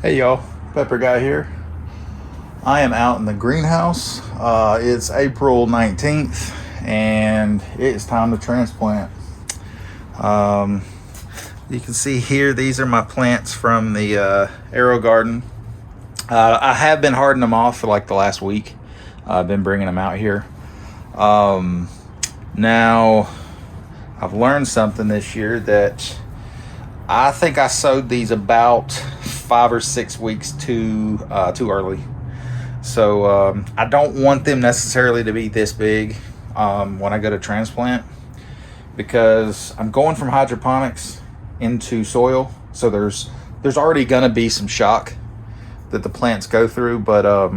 Hey y'all, Pepper Guy here. I am out in the greenhouse. It's April 19th and it is time to transplant. Um, you can see here, these are my plants from the AeroGarden. I have been hardening them off for like the last week. I've been bringing them out here. Now, I've learned something this year that I think I sowed these about 5 or 6 weeks too early. So I don't want them necessarily to be this big when I go to transplant, because I'm going from hydroponics into soil. So there's already going to be some shock that the plants go through, but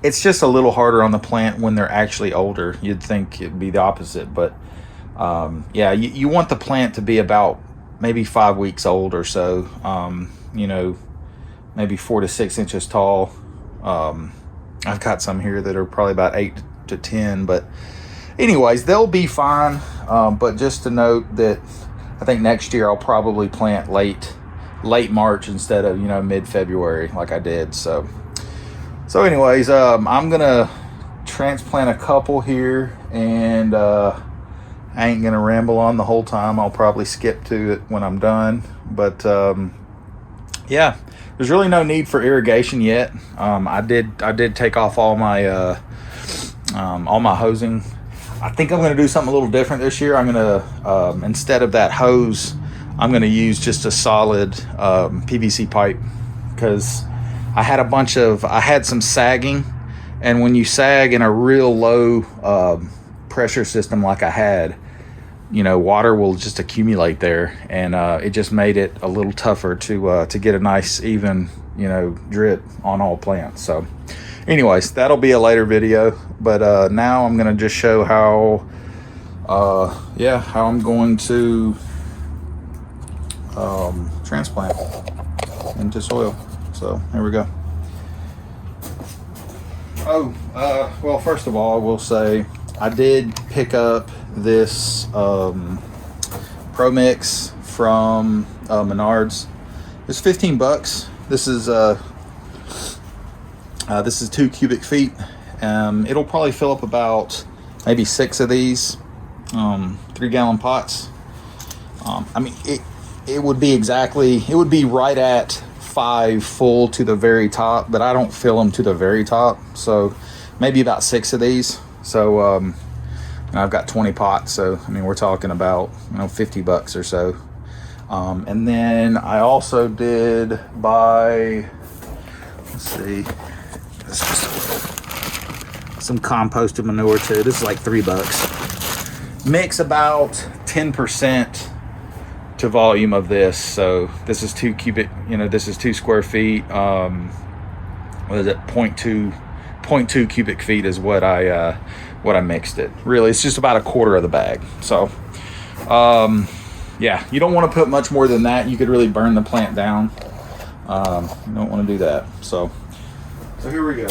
it's just a little harder on the plant when they're actually older. You'd think it'd be the opposite, but yeah, you want the plant to be about maybe 5 weeks old or so. Maybe 4 to 6 inches tall. I've got some here that are probably about 8 to 10, but anyways, they'll be fine. But just to note that I think next year I'll probably plant late March instead of mid-February like I did. So anyways, I'm gonna transplant a couple here, and I ain't gonna ramble on the whole time. I'll probably skip to it when I'm done. But yeah, there's really no need for irrigation yet. I did take off all my hosing. I think I'm gonna do something a little different this year. I'm gonna instead of that hose, I'm gonna use just a solid PVC pipe, because I had some sagging, and when you sag in a real low pressure system like I had, water will just accumulate there, and it just made it a little tougher to get a nice even drip on all plants. So anyways, that'll be a later video, but now I'm gonna just show how I'm going to transplant into soil. So here we go. Well, first of all, I will say I did pick up this Pro Mix from Menards. It's $15. This is 2 cubic feet. It'll probably fill up about maybe 6 of these 3-gallon pots. It would be right at 5 full to the very top, but I don't fill them to the very top, so maybe about 6 of these. So and I've got 20 pots, so we're talking about $50 or so. And then I also did buy, some composted manure too. This is like $3. Mix about 10% to volume of this. So this is 2 cubic, this is 2 square feet. What is it? 0.2 cubic feet is what I mixed it. Really, it's just about a quarter of the bag. So yeah, you don't want to put much more than that. You could really burn the plant down. You don't want to do that. So here we go.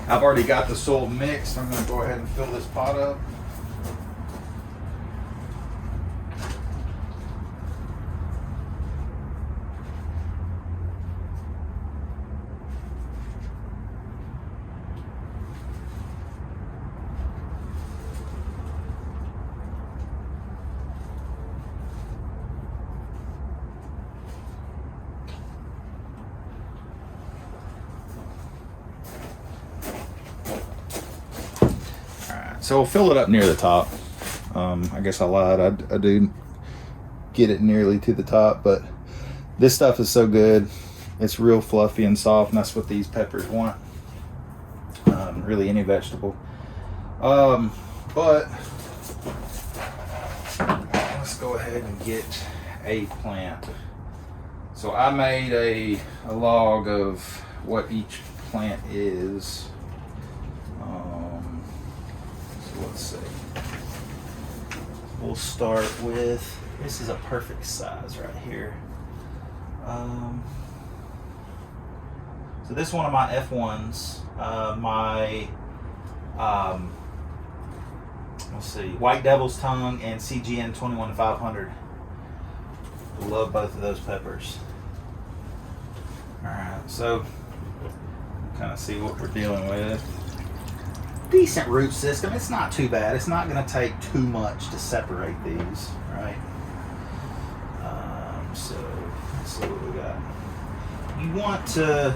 I've already got the soil mixed. I'm going to go ahead and fill this pot up. So we'll fill it up near the top. I guess I lied. I do get it nearly to the top, but this stuff is so good. It's real fluffy and soft, and that's what these peppers want. Really any vegetable. But let's go ahead and get a plant. So I made a log of what each plant is. Let's see. We'll start with, this is a perfect size right here. So this is one of my F1s. Let's see, White Devil's Tongue and CGN 21-500. Love both of those peppers. Alright, so kind of see what we're dealing with. Decent root system. It's not too bad. It's not going to take too much to separate these, right? So let's see what we got. You want to,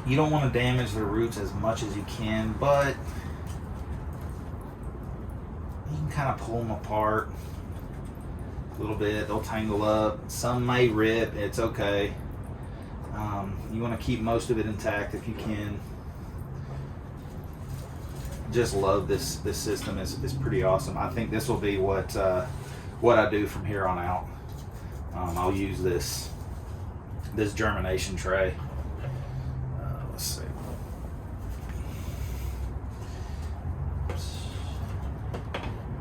you don't want to damage the roots as much as you can, but you can kind of pull them apart a little bit. They'll tangle up. Some may rip. It's okay. You want to keep most of it intact if you can. Just love this system. Is pretty awesome. I think this will be what I do from here on out. I'll use this germination tray. Let's see.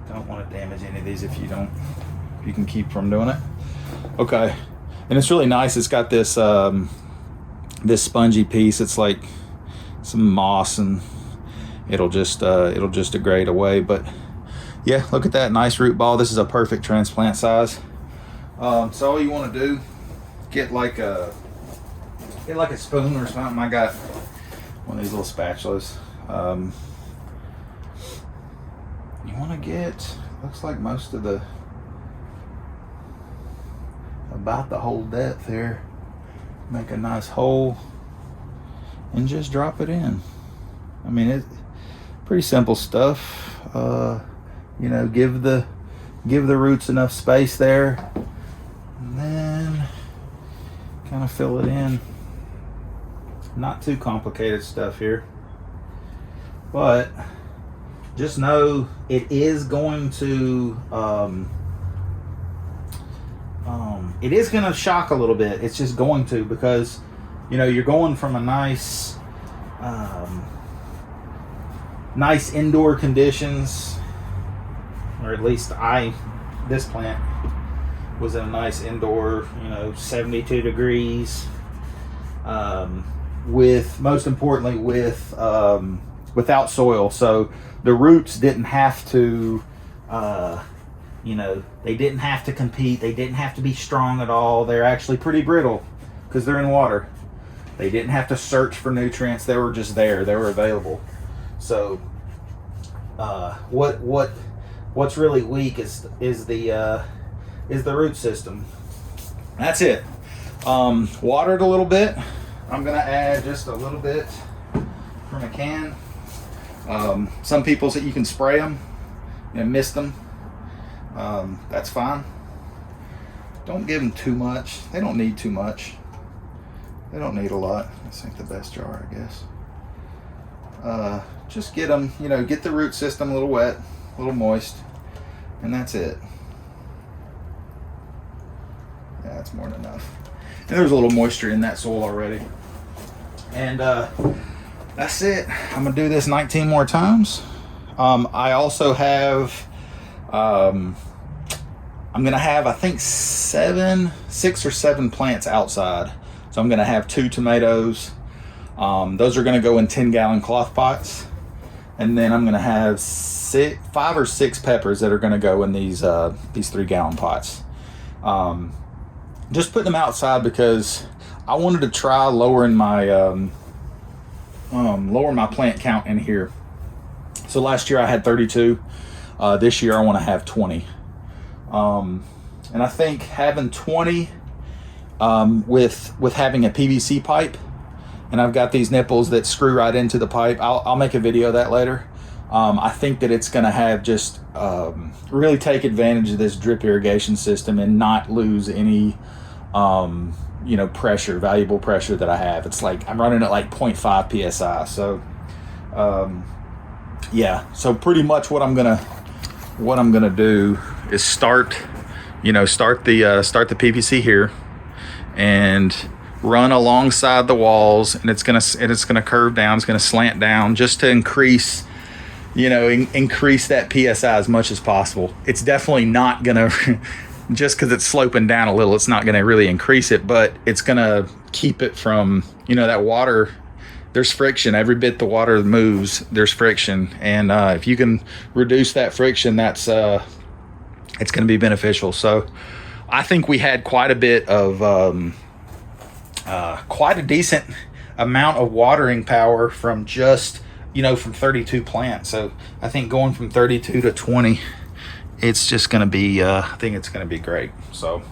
Don't want to damage any of these if you can keep from doing it. Okay, and it's really nice. It's got this this spongy piece. It's like some moss, and it'll just degrade away. But yeah, look at that nice root ball. This is a perfect transplant size. So all you want to do, get like a spoon or something. I got one of these little spatulas. You want to get, looks like most of about the whole depth here. Make a nice hole and just drop it in. I mean, it's pretty simple stuff. Give the roots enough space there, and then kind of fill it in. Not too complicated stuff here, but just know it is going to shock a little bit. It's just going to, because you're going from a nice indoor conditions, or at least this plant was in a nice indoor, 72 degrees, with, most importantly, without soil. So the roots didn't have to, they didn't have to compete. They didn't have to be strong at all. They're actually pretty brittle because they're in water. They didn't have to search for nutrients. They were just there. They were available. So what's really weak is the root system. That's it. Water it a little bit. I'm gonna add just a little bit from a can. Some people say you can spray them and mist them. That's fine. Don't give them too much. They don't need too much. They don't need a lot. I think the best jar, I guess. Just get them, get the root system a little wet, a little moist, and that's it. Yeah, that's more than enough. And there's a little moisture in that soil already. And that's it. I'm gonna do this 19 more times. I also have, I'm gonna have, I think 6 or 7 plants outside. So I'm gonna have 2 tomatoes. Those are gonna go in 10-gallon cloth pots. And then I'm gonna have 5 or 6 peppers that are gonna go in these 3-gallon pots. Just putting them outside because I wanted to try lowering my plant count in here. So last year I had 32. This year I want to have 20. And I think having 20 with having a PVC pipe, and I've got these nipples that screw right into the pipe. I'll make a video of that later. I think that it's going to have just really take advantage of this drip irrigation system and not lose any pressure, valuable pressure that I have. It's like I'm running at like 0.5 psi. So yeah, so pretty much what I'm gonna do is start the PVC here and run alongside the walls, and it's gonna curve down, it's gonna slant down just to increase that PSI as much as possible. It's definitely not gonna just because it's sloping down a little, it's not gonna really increase it, but it's gonna keep it from, that water. There's friction. Every bit the water moves, there's friction, and if you can reduce that friction, that's it's going to be beneficial. So I think we had quite a bit of quite a decent amount of watering power from just, from 32 plants. So I think going from 32 to 20, it's just going to be, I think it's going to be great. So,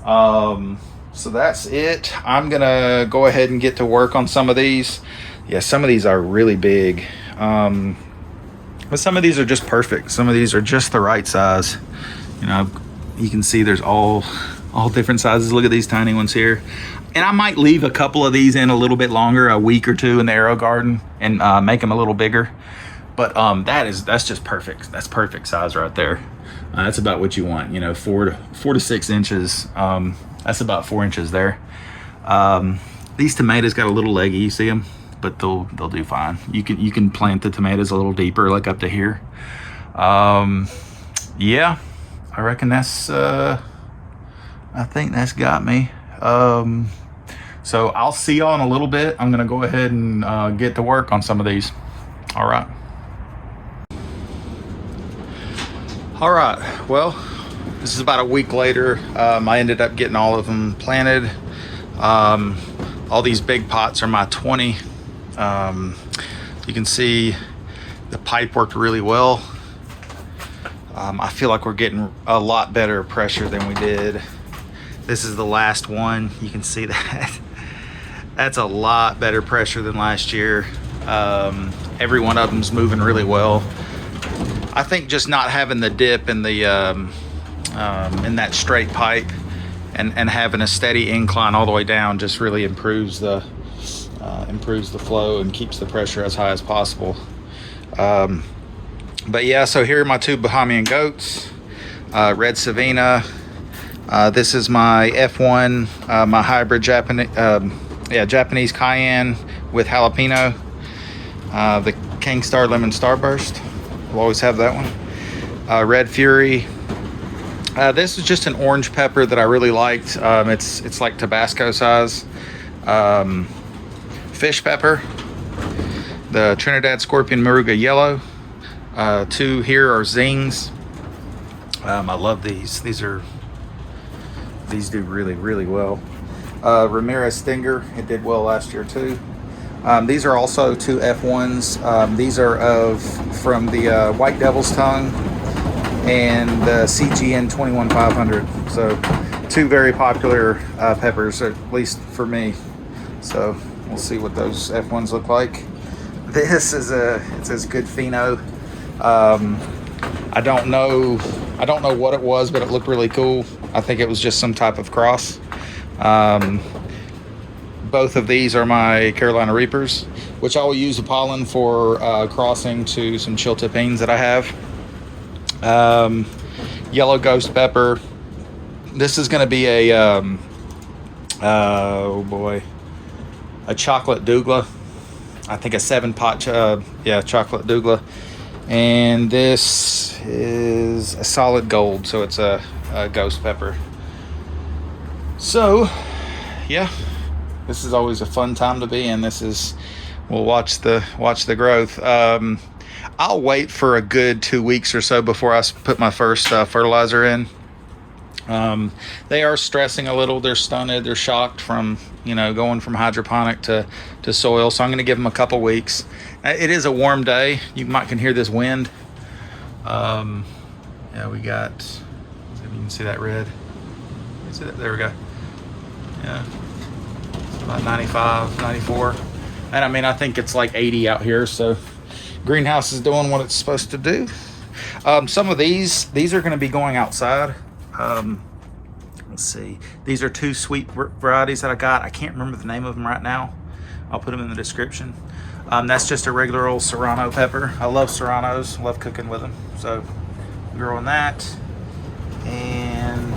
so that's it. I'm going to go ahead and get to work on some of these. Yeah, some of these are really big. But some of these are just perfect. Some of these are just the right size. You can see there's all different sizes. Look at these tiny ones here. And I might leave a couple of these in a little bit longer, a week or two in the AeroGarden, and make them a little bigger. But that's just perfect. That's perfect size right there. That's about what you want. 4 to 6 inches. That's about 4 inches there. These tomatoes got a little leggy. You see them, but they'll do fine. You can plant the tomatoes a little deeper, like up to here. Yeah, I reckon that's. I think that's got me. So I'll see y'all in a little bit. I'm gonna go ahead and get to work on some of these. All right. Well, this is about a week later. I ended up getting all of them planted. All these big pots are my 20. You can see the pipe worked really well. I feel like we're getting a lot better pressure than we did. This is the last one. You can see that. That's a lot better pressure than last year. Every one of them's moving really well. I think just not having the dip in the in that straight pipe and having a steady incline all the way down just really improves the flow and keeps the pressure as high as possible. But yeah, so here are my two Bahamian goats, Red Savina. This is my F1, my hybrid Japanese Cayenne with jalapeno. The King Star Lemon Starburst. We'll always have that one. Red Fury. This is just an orange pepper that I really liked. It's like Tabasco size. Fish pepper. The Trinidad Scorpion Moruga Yellow. Two here are Zings. I love these. These do really, really well. Ramirez Stinger, it did well last year too. These are also two F1s. These are from the White Devil's Tongue and the CGN 21500. So two very popular peppers, at least for me. So we'll see what those F1s look like. This is it says Good Fino. I don't know what it was, but it looked really cool. I think it was just some type of cross. Both of these are my Carolina Reapers, which I will use the pollen for crossing to some chiltepines that I have. Yellow Ghost Pepper. This is going to be a a chocolate douglas. I think a 7-pot chocolate douglas. And this is a solid gold, so it's a ghost pepper. So yeah, this is always a fun time to be in. We'll watch the growth. I'll wait for a good 2 weeks or so before I put my first fertilizer in. They are stressing a little. They're stunted. They're shocked from going from hydroponic to soil. So I'm going to give them a couple weeks. It is a warm day. You can hear this wind. Yeah, we got. If you can see that red. See that? There we go. Yeah, it's about 95, 94. And I think it's like 80 out here. So greenhouse is doing what it's supposed to do. Some of these are going to be going outside. Let's see. These are two sweet varieties that I got. I can't remember the name of them right now. I'll put them in the description. That's just a regular old Serrano pepper. I love Serranos. Love cooking with them. So growing that. And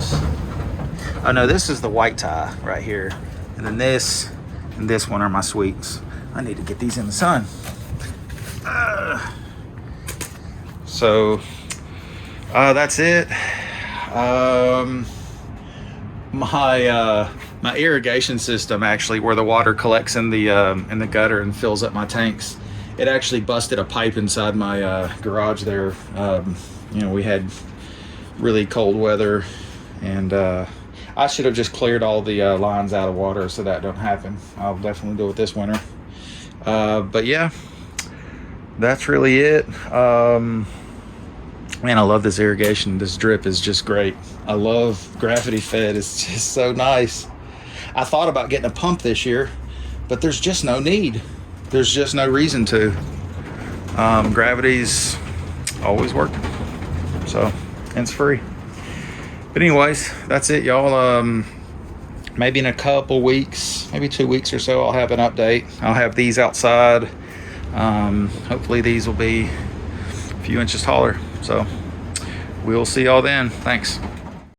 oh no, this is the white tie right here. And then this and this one are my sweets. I need to get these in the sun. So that's it. My irrigation system, actually, where the water collects in the gutter and fills up my tanks, it actually busted a pipe inside my garage there. We had really cold weather And I should have just cleared all the lines out of water so that don't happen. I'll definitely do it this winter. But yeah, that's really it. Man, I love this irrigation. This drip is just great. I love gravity fed. It's just so nice. I thought about getting a pump this year, but there's just no need. There's just no reason to. Gravity's always working. So, and it's free. But anyways, that's it, y'all. Maybe in a couple weeks, maybe 2 weeks or so, I'll have an update. I'll have these outside. Hopefully these will be a few inches taller. So we'll see y'all then. Thanks.